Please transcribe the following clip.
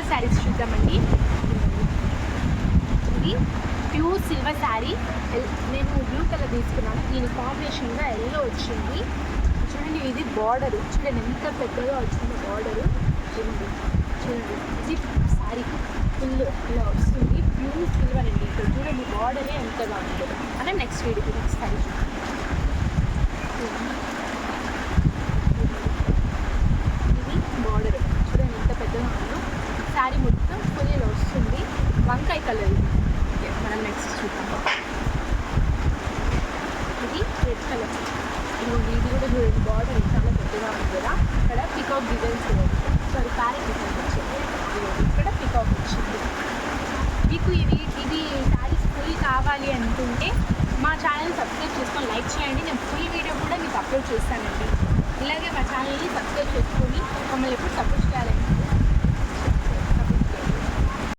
Silver saris చూద్దామండి. ఇది pure silver sari. నేను బ్లూ కలర్ తీసుకున్నాను, దీని కాంబినేషన్గా ఎల్లో వచ్చింది. చూడండి ఇది బార్డరు, చూడండి ఎంత పెద్దగా వచ్చిందో బార్డరు. చూడండి చూడండి ఇది శారీ ఫుల్ ఇలా వస్తుంది. ప్యూర్ సిల్వర్ అండి. ఇక్కడ చూడండి బార్డరే ఎంతగా ఉందో. అంటే నెక్స్ట్ శారీ ఇది బార్డర్ చూడండి ఎంత పెద్దగా ఉందో. శారీ మొత్తం ఫుల్ ఇలా వస్తుంది. వంకాయ కలర్. మనం నెక్స్ట్ చూద్దాం. ఇది రెడ్ కలర్. ఇది కూడా చూడండి బార్డర్ చాలా పెద్దగా ఉంది కదా. ఇక్కడ peacock designs sorry parrot designs వచ్చింది. ఇక్కడ పికాక్ వచ్చింది. మీకు ఇది శారీస్ ఫుల్ కావాలి అనుకుంటే మా ఛానల్ సబ్స్క్రైబ్ చేసుకొని లైక్ చేయండి. నేను ఫుల్ వీడియో కూడా మీకు అప్లోడ్ చేస్తానండి. ఇలాగే మా ఛానల్ని సబ్స్క్రైబ్ చేసుకొని మమ్మల్ని ఎప్పుడు సపోర్ట్ చేయాలండి.